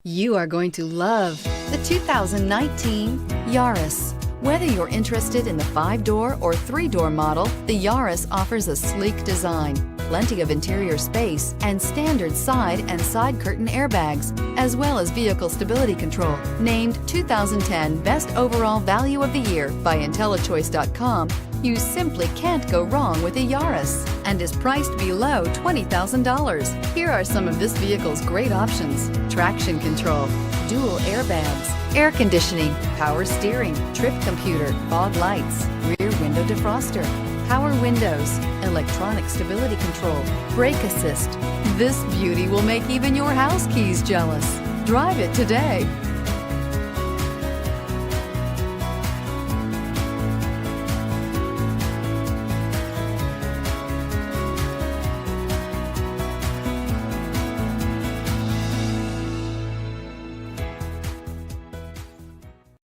You are going to love the 2019 Yaris. Whether you're interested in the 5-door or 3-door model, the Yaris offers a sleek design, plenty of interior space, and standard side and side curtain airbags, as well as vehicle stability control. Named 2010 Best Overall Value of the Year by IntelliChoice.com, you simply can't go wrong with a Yaris, and is priced below $20,000. Here are some of this vehicle's great options: traction control, dual airbags, air conditioning, power steering, trip computer, fog lights, rear window defroster, power windows, electronic stability control, brake assist. This beauty will make even your house keys jealous. Drive it today.